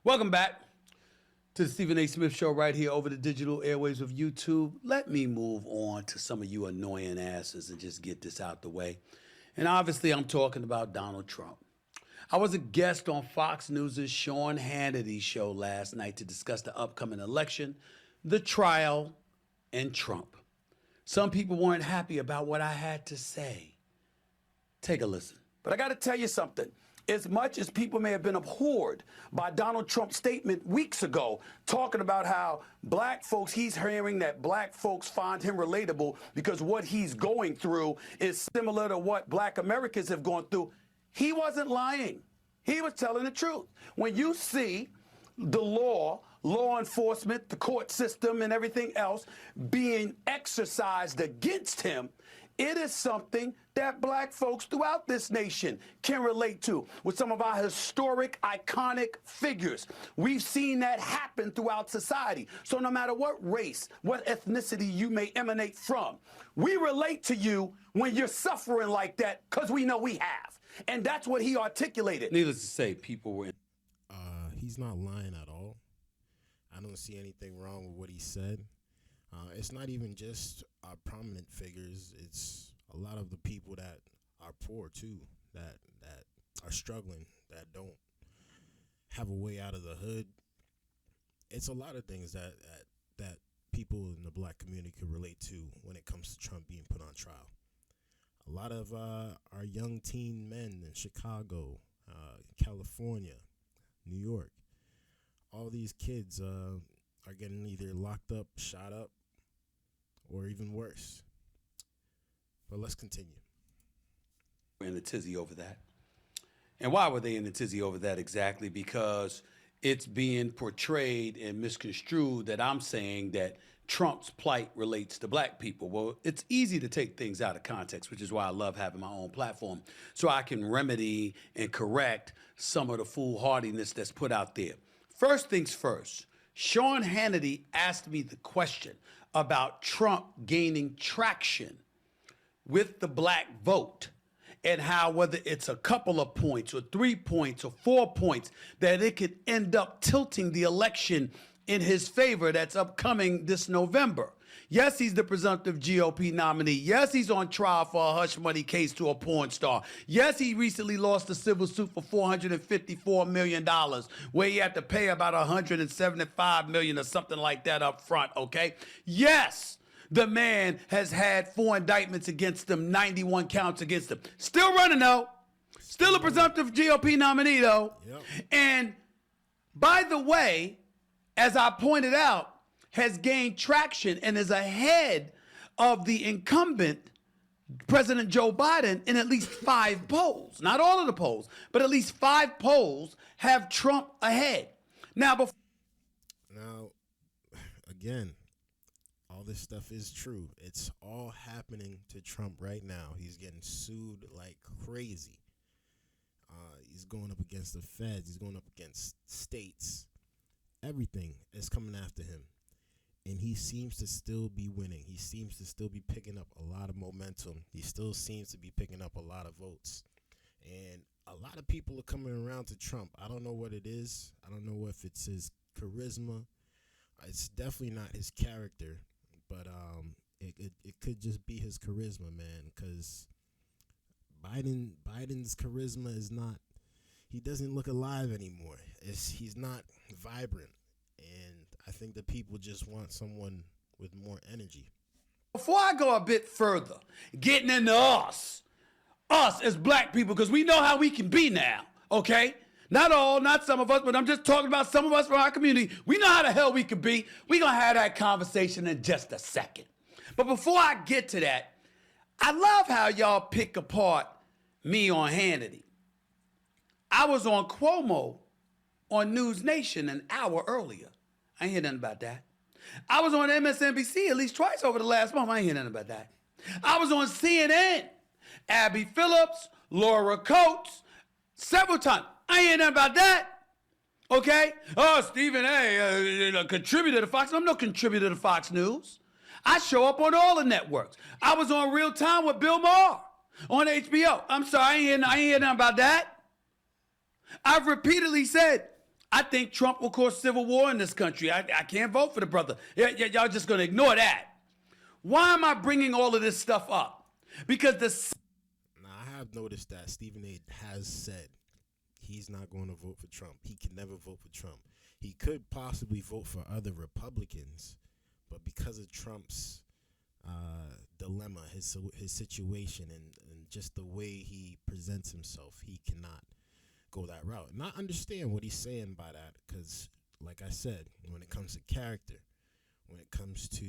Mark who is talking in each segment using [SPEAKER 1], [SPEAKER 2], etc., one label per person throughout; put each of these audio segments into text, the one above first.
[SPEAKER 1] Welcome back to the Stephen A. Smith Show right here over the digital airwaves of YouTube. Let me move on to some of you annoying asses and just get this out the way. And obviously, I'm talking about Donald Trump. I was a guest on Fox News' Sean Hannity's show last night to discuss the upcoming election, the trial, and Trump. Some people weren't happy about what I had to say. Take a listen.
[SPEAKER 2] But I got to tell you something. As much as people may have been abhorred by Donald Trump's statement weeks ago, talking about how black folks, he's hearing that black folks find him relatable because what he's going through is similar to what black Americans have gone through, he wasn't lying. He was telling the truth. When you see the law enforcement, the court system, and everything else being exercised against him, it is something that black folks throughout this nation can relate to with some of our historic, iconic figures. We've seen that happen throughout society. So no matter what race, what ethnicity you may emanate from, we relate to you when you're suffering like that because we know we have. And that's what he articulated.
[SPEAKER 1] Needless to say, people were...
[SPEAKER 3] He's not lying at all. I don't see anything wrong with what he said. It's not even just our prominent figures. It's a lot of the people that are poor too, that are struggling, that don't have a way out of the hood. It's a lot of things that people in the black community could relate to when it comes to Trump being put on trial. A lot of our young teen men in Chicago, California, New York, all these kids are getting either locked up, shot up, or even worse. But let's continue.
[SPEAKER 1] We're in a tizzy over that. And why were they in a tizzy over that exactly? Because it's being portrayed and misconstrued that I'm saying that Trump's plight relates to black people. Well, it's easy to take things out of context, which is why I love having my own platform, so I can remedy and correct some of the foolhardiness that's put out there. First things first, Sean Hannity asked me the question about Trump gaining traction with the black vote and how whether it's a couple of points or 3 points or 4 points, that it could end up tilting the election in his favor that's upcoming this November. Yes, he's the presumptive GOP nominee. Yes, he's on trial for a hush money case to a porn star. Yes, he recently lost a civil suit for $454 million, where he had to pay about $175 million or something like that up front, okay? Yes, the man has had 4 indictments against him, 91 counts against him. Still running, though. Still a presumptive GOP nominee, though. Yep. And by the way, as I pointed out, has gained traction and is ahead of the incumbent, President Joe Biden, in at least 5 polls. Not all of the polls, but at least 5 polls have Trump ahead. Now,
[SPEAKER 3] again, all this stuff is true. It's all happening to Trump right now. He's getting sued like crazy. He's going up against the feds. He's going up against states. Everything is coming after him. And he seems to still be winning. He seems to still be picking up a lot of momentum. He still seems to be picking up a lot of votes. And a lot of people are coming around to Trump. I don't know what it is. I don't know if it's his charisma. It's definitely not his character. But it could just be his charisma, man. Because Biden's charisma is not, he doesn't look alive anymore. He's not vibrant. And I think that people just want someone with more energy.
[SPEAKER 1] Before I go a bit further, getting into us as black people, because we know how we can be now, okay? Not all, not some of us, but I'm just talking about some of us from our community. We know how the hell we can be. We're going to have that conversation in just a second. But before I get to that, I love how y'all pick apart me on Hannity. I was on Cuomo on News Nation an hour earlier. I ain't hear nothing about that. I was on MSNBC at least twice over the last month. I ain't hear nothing about that. I was on CNN, Abby Phillips, Laura Coates, several times. I ain't hear nothing about that. Okay? Oh, Stephen A. Contributor to Fox. I'm no contributor to Fox News. I show up on all the networks. I was on Real Time with Bill Maher on HBO. I'm sorry, I ain't hear nothing about that. I've repeatedly said I think Trump will cause civil war in this country. I can't vote for the brother. Y'all just going to ignore that. Why am I bringing all of this stuff up? Because
[SPEAKER 3] Now, I have noticed that Stephen A. has said he's not going to vote for Trump. He can never vote for Trump. He could possibly vote for other Republicans, but because of Trump's dilemma, his situation, and just the way he presents himself, he cannot go that route. And I understand what he's saying by that, because, like I said, when it comes to character, when it comes to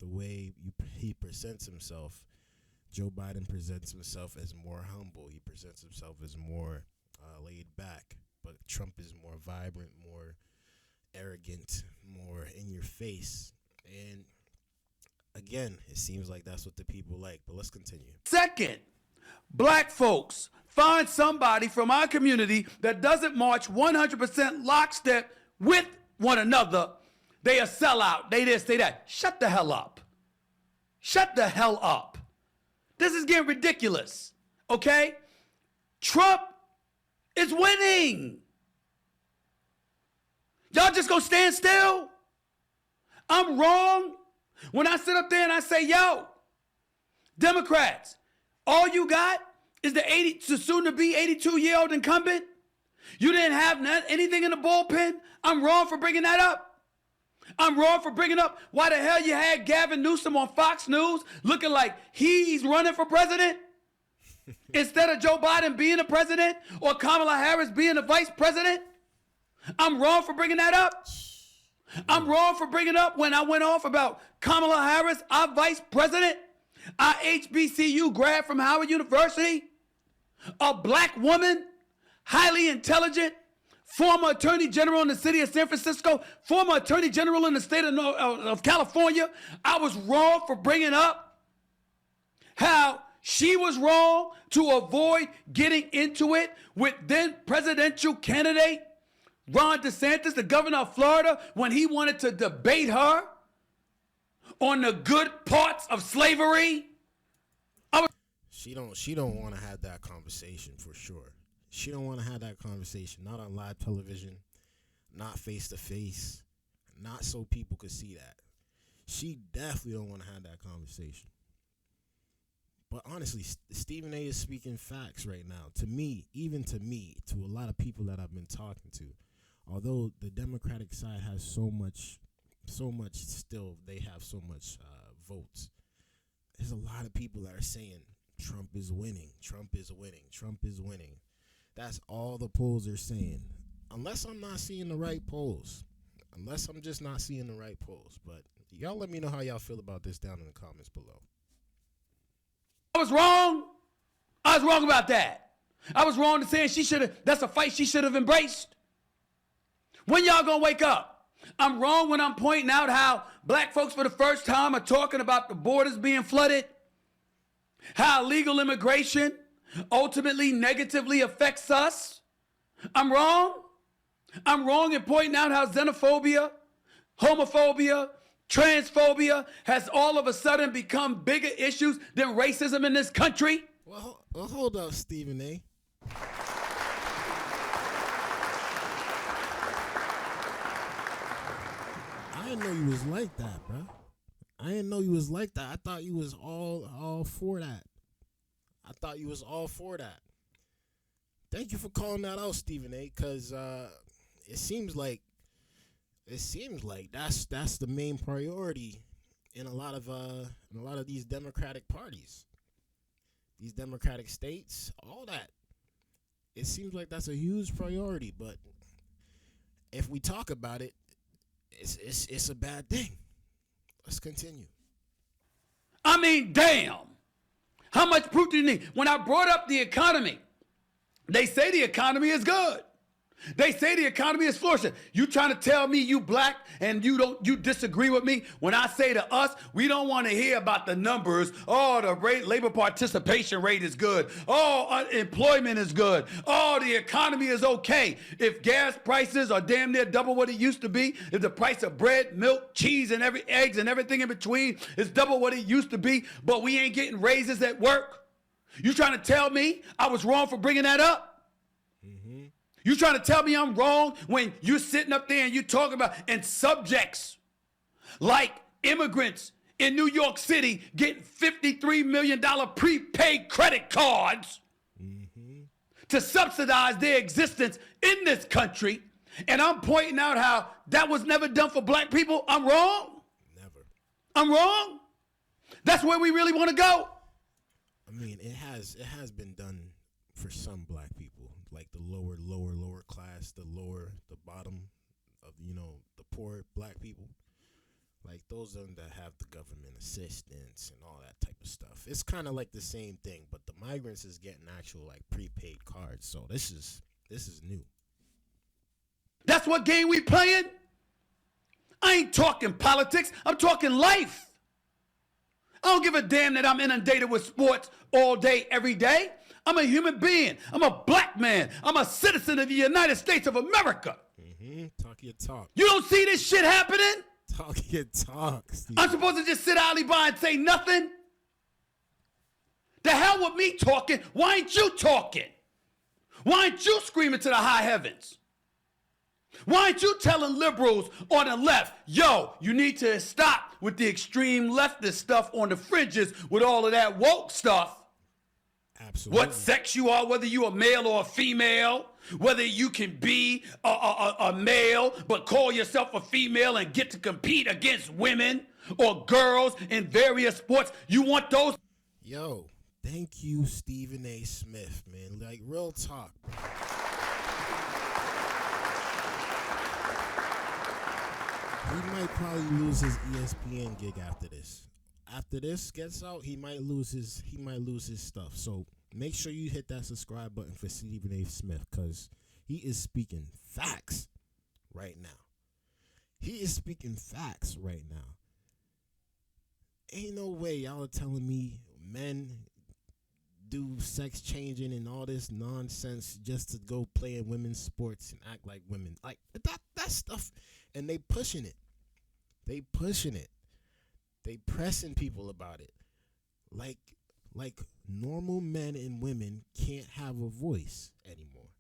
[SPEAKER 3] the way he presents himself, Joe Biden presents himself as more humble. He presents himself as more laid back. But Trump is more vibrant, more arrogant, more in your face. And again, it seems like that's what the people like. But let's continue.
[SPEAKER 1] second, black folks find somebody from our community that doesn't march 100% lockstep with one another, they a sellout. They this, they that. Shut the hell up. Shut the hell up. This is getting ridiculous, okay? Trump is winning. Y'all just gonna stand still? I'm wrong when I sit up there and I say, yo, Democrats, all you got is the soon-to-be 82-year-old incumbent? You didn't have anything in the bullpen? I'm wrong for bringing that up. I'm wrong for bringing up why the hell you had Gavin Newsom on Fox News looking like he's running for president instead of Joe Biden being the president or Kamala Harris being the vice president. I'm wrong for bringing that up. I'm wrong for bringing up when I went off about Kamala Harris, our vice president, our HBCU grad from Howard University, a black woman, highly intelligent, former attorney general in the city of San Francisco, former attorney general in the state of California. I was wrong for bringing up how she was wrong to avoid getting into it with then presidential candidate Ron DeSantis, the governor of Florida, when he wanted to debate her on the good parts of slavery.
[SPEAKER 3] She don't want to have that conversation for sure. She don't want to have that conversation, not on live television, not face to face, not so people could see that. She definitely don't want to have that conversation. But honestly, Stephen A. is speaking facts right now. To me, even to me, to a lot of people that I've been talking to, although the Democratic side has so much still, they have so much votes. There's a lot of people that are saying Trump is winning, Trump is winning, Trump is winning. That's all the polls are saying. Unless I'm not seeing the right polls. Unless I'm just not seeing the right polls. But y'all let me know how y'all feel about this down in the comments below.
[SPEAKER 1] I was wrong. I was wrong about that. I was wrong to saying that's a fight she should have embraced. When y'all gonna wake up? I'm wrong when I'm pointing out how black folks for the first time are talking about the borders being flooded, how illegal immigration ultimately negatively affects us. I'm wrong. I'm wrong in pointing out how xenophobia, homophobia, transphobia has all of a sudden become bigger issues than racism in this country.
[SPEAKER 3] Well, hold up, Stephen A. I didn't know you was like that, bro. I didn't know you was like that. I thought you was all for that. I thought you was all for that. Thank you for calling that out, Stephen A. Because it seems like that's the main priority in a lot of these Democratic parties, these Democratic states, all that. It seems like that's a huge priority. But if we talk about it, it's a bad thing. Let's continue.
[SPEAKER 1] I mean, damn. How much proof do you need? When I brought up the economy, they say the economy is good. They say the economy is flourishing. You trying to tell me you black and you disagree with me when I say to us, we don't want to hear about the numbers. Oh, the labor participation rate is good. Oh, unemployment is good. Oh, the economy is okay. If gas prices are damn near double what it used to be, if the price of bread, milk, cheese, and eggs and everything in between is double what it used to be, but we ain't getting raises at work. You trying to tell me I was wrong for bringing that up? You trying to tell me I'm wrong when you're sitting up there and you talking about and subjects like immigrants in New York City getting $53 million prepaid credit cards to subsidize their existence in this country, and I'm pointing out how that was never done for black people? I'm wrong?
[SPEAKER 3] Never.
[SPEAKER 1] I'm wrong? That's where we really want to go?
[SPEAKER 3] I mean, it has been done for some black people, like the lower class, the bottom of, the poor black people. Like those of them that have the government assistance and all that type of stuff. It's kind of like the same thing, but the migrants is getting actual like prepaid cards. So this is new.
[SPEAKER 1] That's what game we playing? I ain't talking politics. I'm talking life. I don't give a damn that I'm inundated with sports all day, every day. I'm a human being. I'm a black man. I'm a citizen of the United States of America.
[SPEAKER 3] Talk your talk.
[SPEAKER 1] You don't see this shit happening?
[SPEAKER 3] Talk your talk, Steve.
[SPEAKER 1] I'm supposed to just sit idly by and say nothing? The hell with me talking. Why ain't you talking? Why ain't you screaming to the high heavens? Why ain't you telling liberals on the left, yo, you need to stop with the extreme leftist stuff on the fringes with all of that woke stuff?
[SPEAKER 3] Absolutely.
[SPEAKER 1] What sex you are, whether you a male or a female, whether you can be a male but call yourself a female and get to compete against women or girls in various sports. You want those?
[SPEAKER 3] Yo, thank you, Stephen A. Smith, man. Like, real talk. He might probably lose his ESPN gig after this. After this gets out, he might lose his stuff. So make sure you hit that subscribe button for Stephen A. Smith, because he is speaking facts right now. He is speaking facts right now. Ain't no way y'all are telling me men do sex changing and all this nonsense just to go play in women's sports and act like women. Like that stuff. And they pushing it. They pressing people about it. Like normal men and women can't have a voice anymore.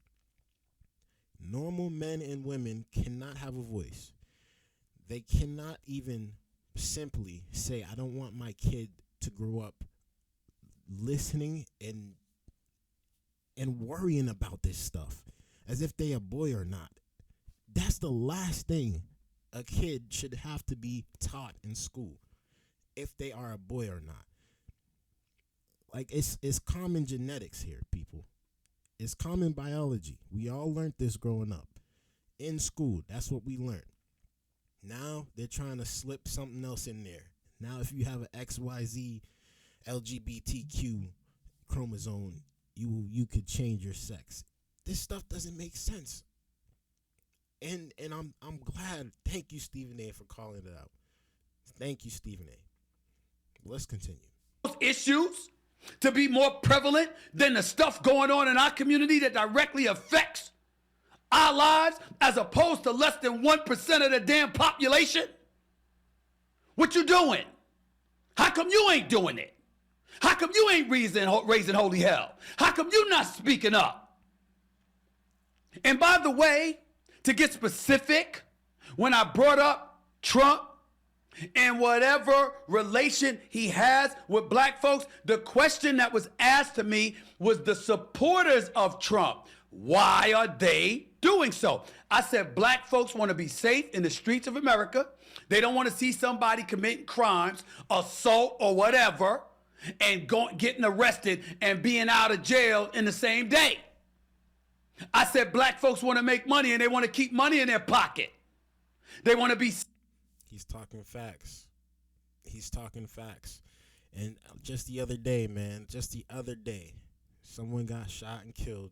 [SPEAKER 3] Normal men and women cannot have a voice. They cannot even simply say, I don't want my kid to grow up listening and worrying about this stuff as if they a boy or not. That's the last thing a kid should have to be taught in school, if they are a boy or not. Like, it's common genetics here, people. It's common biology. We all learned this growing up in school. That's what we learned. Now they're trying to slip something else in there. Now if you have an XYZ LGBTQ chromosome, you could change your sex. This stuff doesn't make sense. And I'm glad. Thank you, Stephen A., for calling it out. Thank you, Stephen A. Let's continue.
[SPEAKER 1] Issues to be more prevalent than the stuff going on in our community that directly affects our lives, as opposed to less than 1% of the damn population? What you doing? How come you ain't doing it? How come you ain't raising holy hell? How come you not speaking up? And by the way, to get specific, when I brought up Trump and whatever relation he has with black folks, the question that was asked to me was the supporters of Trump. Why are they doing so? I said black folks want to be safe in the streets of America. They don't want to see somebody committing crimes, assault or whatever, and getting arrested and being out of jail in the same day. I said black folks want to make money and they want to keep money in their pocket. They want to be...
[SPEAKER 3] He's talking facts. He's talking facts. And just the other day, someone got shot and killed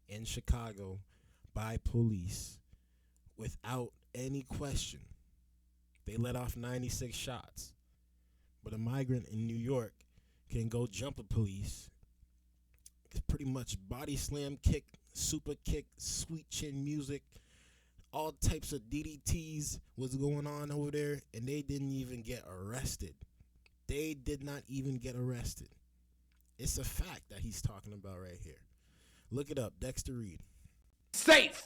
[SPEAKER 3] in Chicago by police without any question. They let off 96 shots. But a migrant in New York can go jump a police, pretty much body slam, kick, super kick, sweet chin music, all types of DDTs was going on over there, and they didn't even get arrested. They did not even get arrested. It's a fact that he's talking about right here. Look it up, Dexter Reed.
[SPEAKER 1] safe.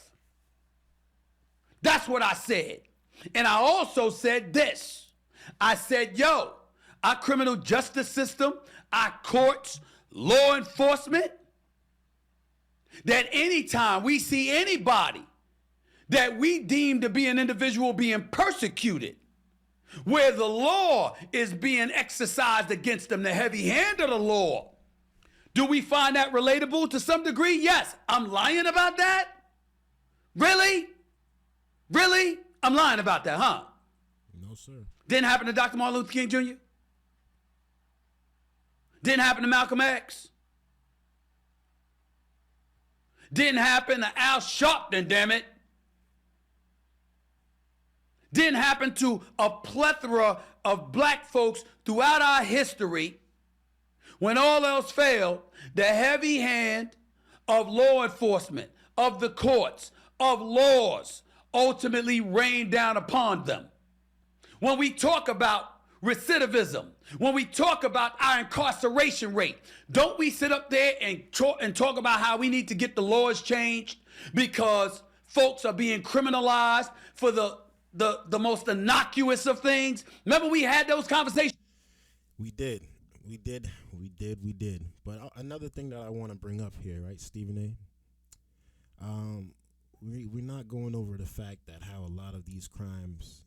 [SPEAKER 1] That's what I said. And I also said this. I said, yo, our criminal justice system, our courts, law enforcement, that anytime we see anybody that we deem to be an individual being persecuted, where the law is being exercised against them, the heavy hand of the law, do we find that relatable to some degree? Yes. I'm lying about that? Really? Really? I'm lying about that, huh?
[SPEAKER 3] No, sir.
[SPEAKER 1] Didn't happen to Dr. Martin Luther King Jr.? Didn't happen to Malcolm X? Didn't happen to Al Sharpton, damn it. Didn't happen to a plethora of black folks throughout our history. When all else failed, the heavy hand of law enforcement, of the courts, of laws, ultimately rained down upon them. When we talk about recidivism, when we talk about our incarceration rate, don't we sit up there and talk about how we need to get the laws changed because folks are being criminalized for the most innocuous of things? Remember we had those conversations?
[SPEAKER 3] We did. But another thing that I want to bring up here, right, Stephen A. We're not going over the fact that how a lot of these crimes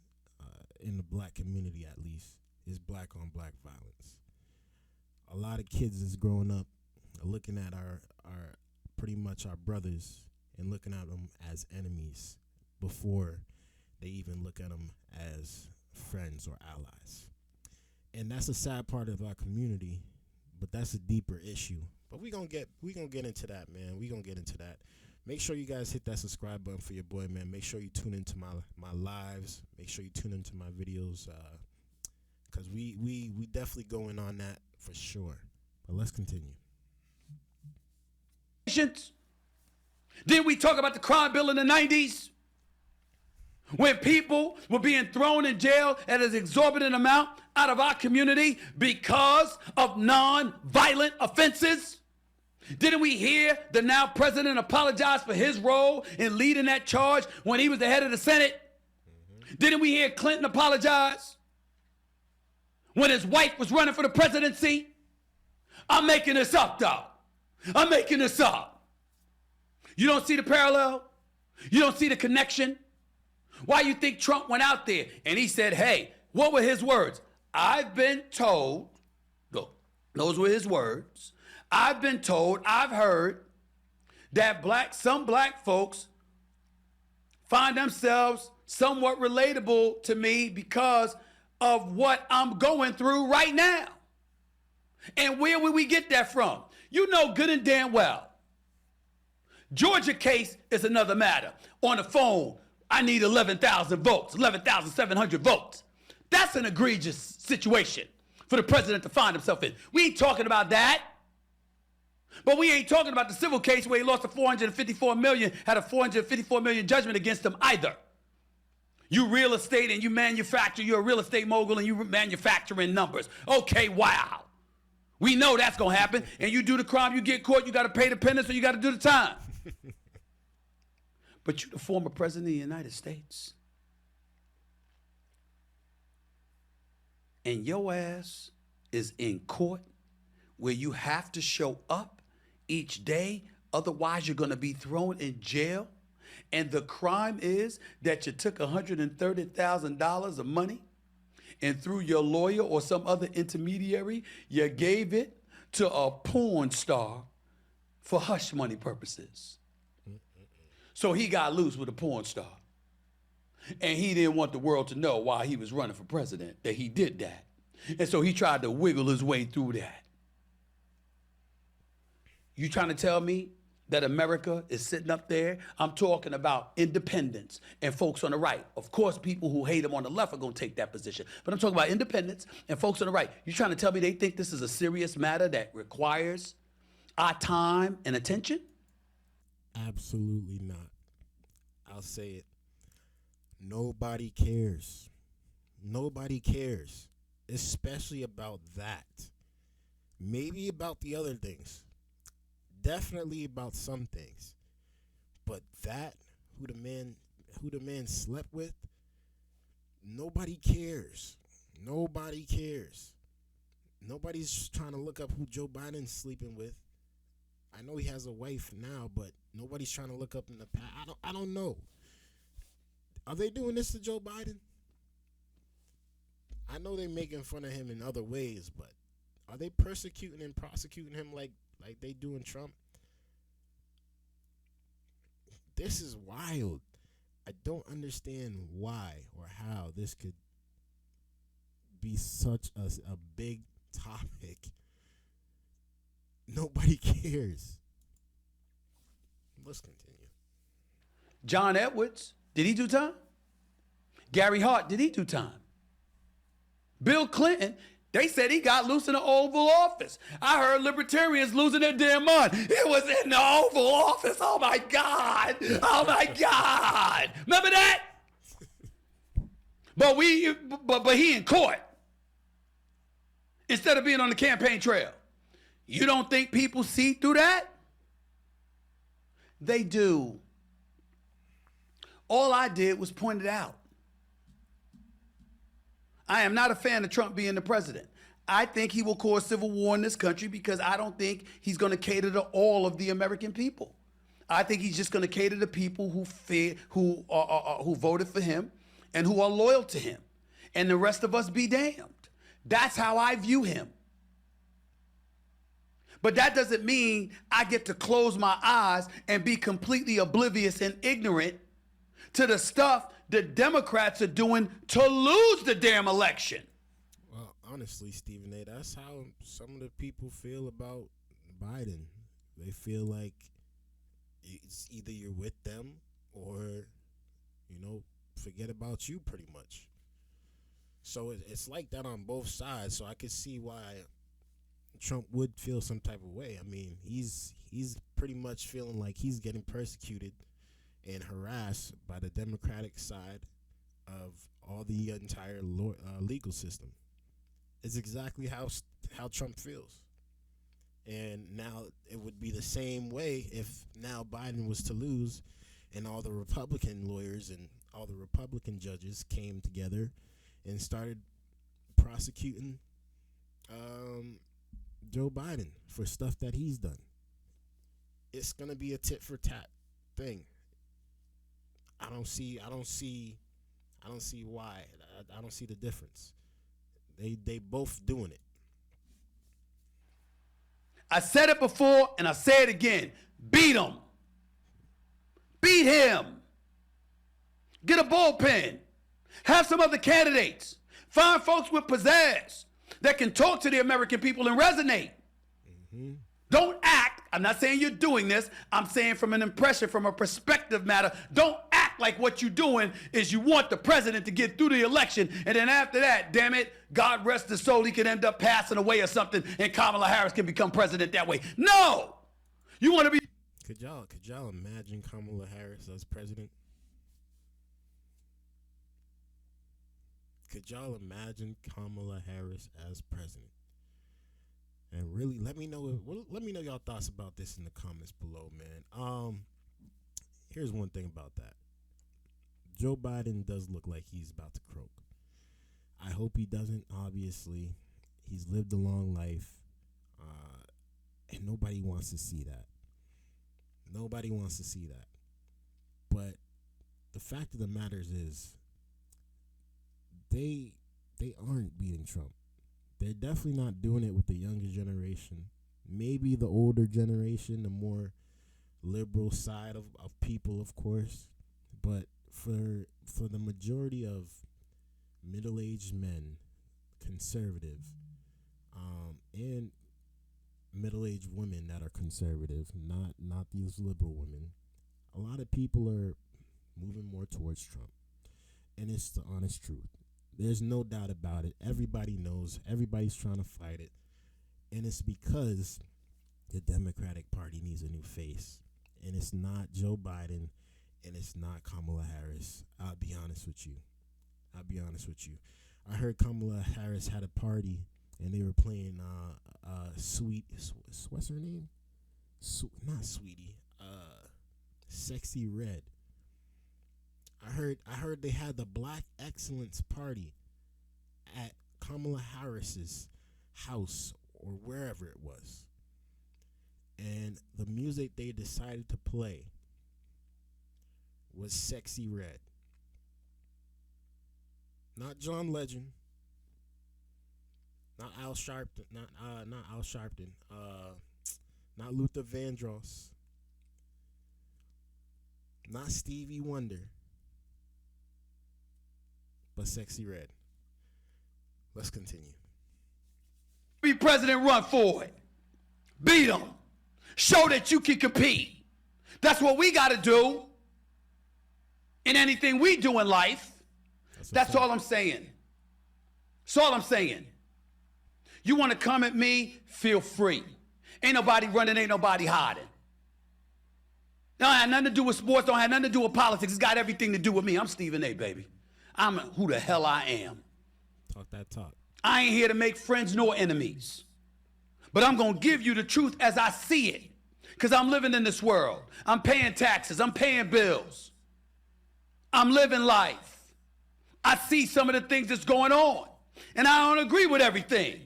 [SPEAKER 3] in the black community, at least, is black on black violence. A lot of kids is growing up looking at our pretty much our brothers and looking at them as enemies before they even look at them as friends or allies. And that's a sad part of our community, but that's a deeper issue. But we gonna get into that, man. We gonna get into that. Make sure you guys hit that subscribe button for your boy, man. Make sure you tune into my lives. Make sure you tune into my videos, because we definitely going on that for sure. But let's continue.
[SPEAKER 1] Did we talk about the crime bill in the 90s? When people were being thrown in jail at an exorbitant amount out of our community because of non-violent offenses? Didn't we hear the now president apologize for his role in leading that charge when he was the head of the Senate? Didn't we hear Clinton apologize when his wife was running for the presidency? I'm making this up, dog. I'm making this up. You don't see the parallel? You don't see the connection? Why you think Trump went out there and he said, hey, what were his words? I've been told, look, those were his words. I've been told, I've heard that some black folks find themselves somewhat relatable to me because of what I'm going through right now. And where would we get that from? You know good and damn well. Georgia case is another matter. On the phone, I need 11,000 votes, 11,700 votes. That's an egregious situation for the president to find himself in. We ain't talking about that. But we ain't talking about the civil case where he lost a $454 million, had a $454 million judgment against him either. You real estate and you manufacture, you're a real estate mogul and you manufacturing numbers. Okay, wow. We know that's going to happen. And you do the crime, you get caught, you got to pay the penance or you got to do the time. But you're the former president of the United States. And your ass is in court where you have to show up each day, otherwise you're going to be thrown in jail. And the crime is that you took $130,000 of money and through your lawyer or some other intermediary, you gave it to a porn star for hush money purposes. So he got loose with a porn star. And he didn't want the world to know while he was running for president that he did that. And so he tried to wiggle his way through that. You trying to tell me that America is sitting up there? I'm talking about independents and folks on the right. Of course, people who hate him on the left are going to take that position. But I'm talking about independents and folks on the right. You trying to tell me they think this is a serious matter that requires our time and attention?
[SPEAKER 3] Absolutely not. I'll say it. Nobody cares. Nobody cares, especially about that. Maybe about the other things. Definitely about some things. But that, who the man slept with, nobody cares. Nobody cares. Nobody's trying to look up who Joe Biden's sleeping with. I know he has a wife now, but nobody's trying to look up in the past. I don't know. Are they doing this to Joe Biden? I know they're making fun of him in other ways, but are they persecuting and prosecuting him like they do in Trump? This is wild. I don't understand why or how this could be such a big topic. Nobody cares. Let's continue.
[SPEAKER 1] John Edwards, did he do time? Gary Hart, did he do time? Bill Clinton, they said he got loose in the Oval Office. I heard libertarians losing their damn mind. It was in the Oval Office. Oh my God. Oh my God. Remember that? But he in court instead of being on the campaign trail. You don't think people see through that? They do. All I did was point it out. I am not a fan of Trump being the president. I think he will cause civil war in this country because I don't think he's going to cater to all of the American people. I think he's just going to cater to people who voted for him and who are loyal to him. And the rest of us be damned. That's how I view him. But that doesn't mean I get to close my eyes and be completely oblivious and ignorant to the stuff the Democrats are doing to lose the damn election.
[SPEAKER 3] Well, honestly, Stephen A., that's how some of the people feel about Biden. They feel like it's either you're with them or, forget about you pretty much. So it's like that on both sides. So I could see why Trump would feel some type of way. I mean, he's pretty much feeling like he's getting persecuted and harassed by the Democratic side of all the entire legal system. It's exactly how Trump feels. And now it would be the same way if now Biden was to lose and all the Republican lawyers and all the Republican judges came together and started prosecuting Joe Biden for stuff that he's done. It's going to be a tit for tat thing. I don't see why. I don't see the difference. They both doing it.
[SPEAKER 1] I said it before and I say it again. Beat him. Beat him. Get a bullpen. Have some other candidates. Find folks with pizzazz that can talk to the American people and resonate. Mm-hmm. Don't act. I'm not saying you're doing this. I'm saying from an impression, from a perspective matter. Don't act like what you're doing is you want the president to get through the election. And then after that, damn it, God rest his soul, he could end up passing away or something and Kamala Harris can become president that way. No! You want to be...
[SPEAKER 3] Could y'all imagine Kamala Harris as president? Could y'all imagine Kamala Harris as president? And really, let me know y'all thoughts about this in the comments below, man. Here's one thing about that. Joe Biden does look like he's about to croak. I hope he doesn't, obviously. He's lived a long life. And nobody wants to see that. Nobody wants to see that. But the fact of the matter is, they aren't beating Trump. They're definitely not doing it with the younger generation. Maybe the older generation, the more liberal side of people, of course. But for the majority of middle-aged men, conservative, and middle-aged women that are conservative, not these liberal women, a lot of people are moving more towards Trump. And it's the honest truth. There's no doubt about it. Everybody knows. Everybody's trying to fight it. And it's because the Democratic Party needs a new face. And it's not Joe Biden, and it's not Kamala Harris. I'll be honest with you. I heard Kamala Harris had a party, and they were playing what's her name? Not Sweetie. Sexy Red. I heard they had the Black Excellence Party at Kamala Harris's house or wherever it was. And the music they decided to play was Sexy Red. Not John Legend. Not Al Sharpton. Not Al Sharpton. Not Luther Vandross. Not Stevie Wonder. But Sexy Red. Let's continue.
[SPEAKER 1] Be president, run for it. Beat them. Show that you can compete. That's what we got to do in anything we do in life. That's all I'm saying. That's all I'm saying. You want to come at me? Feel free. Ain't nobody running, ain't nobody hiding. Don't have nothing to do with sports, don't have nothing to do with politics. It's got everything to do with me. I'm Stephen A, baby. I'm who the hell I am.
[SPEAKER 3] Talk that talk.
[SPEAKER 1] I ain't here to make friends nor enemies. But I'm going to give you the truth as I see it. Because I'm living in this world. I'm paying taxes. I'm paying bills. I'm living life. I see some of the things that's going on. And I don't agree with everything.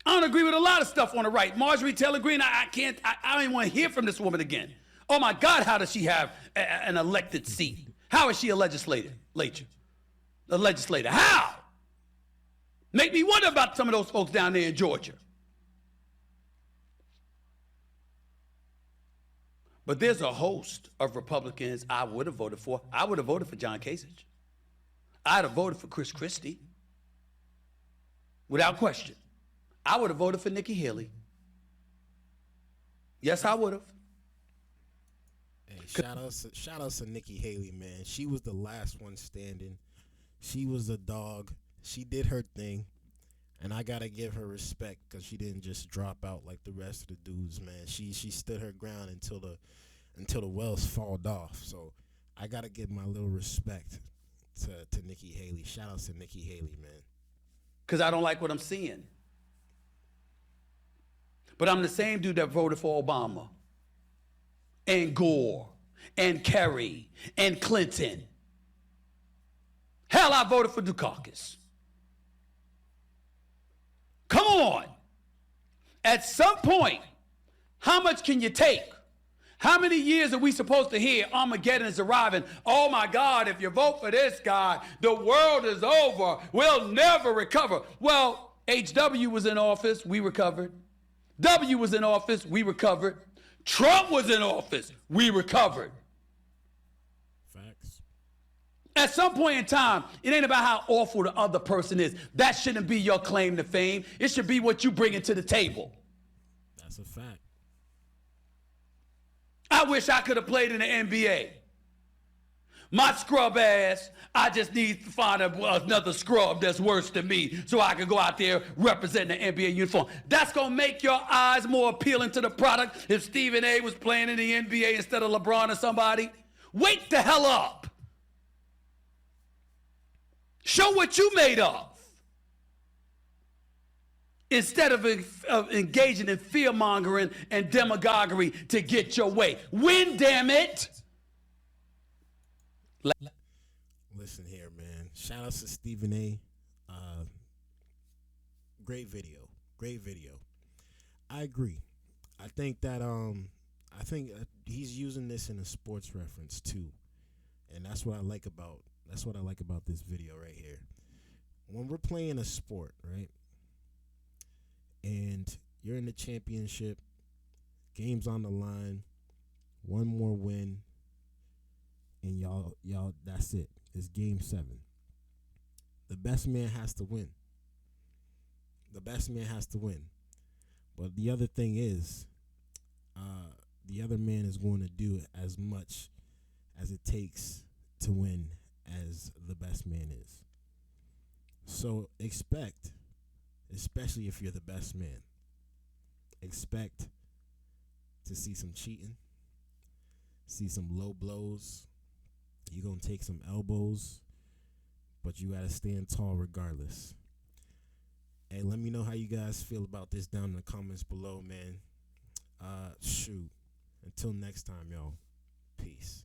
[SPEAKER 1] I don't agree with a lot of stuff on the right. Marjorie Taylor Greene, I don't even want to hear from this woman again. Oh my God, how does she have an elected seat? How is she a legislator? A legislator. How? Make me wonder about some of those folks down there in Georgia. But there's a host of Republicans I would have voted for. I would have voted for John Kasich. I'd have voted for Chris Christie. Without question. I would have voted for Nikki Haley. Yes, I would have.
[SPEAKER 3] Hey, shout out to Nikki Haley, man. She was the last one standing. She was a dog. She did her thing. And I got to give her respect because she didn't just drop out like the rest of the dudes, man. She stood her ground until the wheels falled off. So I got to give my little respect to Nikki Haley. Shout out to Nikki Haley, man.
[SPEAKER 1] Because I don't like what I'm seeing. But I'm the same dude that voted for Obama and Gore and Kerry and Clinton. Hell, I voted for Dukakis. Come on. At some point, how much can you take? How many years are we supposed to hear Armageddon is arriving? Oh my God, if you vote for this guy, the world is over. We'll never recover. Well, H.W. was in office. We recovered. W was in office. We recovered. Trump was in office. We recovered.
[SPEAKER 3] Facts.
[SPEAKER 1] At some point in time, it ain't about how awful the other person is. That shouldn't be your claim to fame. It should be what you bring to the table.
[SPEAKER 3] That's a fact.
[SPEAKER 1] I wish I could have played in the NBA. My scrub ass, I just need to find another scrub that's worse than me so I can go out there representing the NBA uniform. That's going to make your eyes more appealing to the product if Stephen A was playing in the NBA instead of LeBron or somebody. Wake the hell up. Show what you made of. Instead of engaging in fear-mongering and demagoguery to get your way. Win, damn it!
[SPEAKER 3] Listen here, man. Shout out to Stephen A. Great video. Great video. I agree. I think that he's using this in a sports reference too. And that's what I like about this video right here. When we're playing a sport, right? And you're in the championship, game's on the line, one more win, and y'all, that's it. It's game 7. The best man has to win. The best man has to win. But the other thing is, the other man is going to do as much as it takes to win as the best man is. So expect, especially if you're the best man, expect to see some cheating, see some low blows. You're going to take some elbows, but you got to stand tall regardless. Hey, let me know how you guys feel about this down in the comments below, man. Shoot. Until next time, yo. Peace.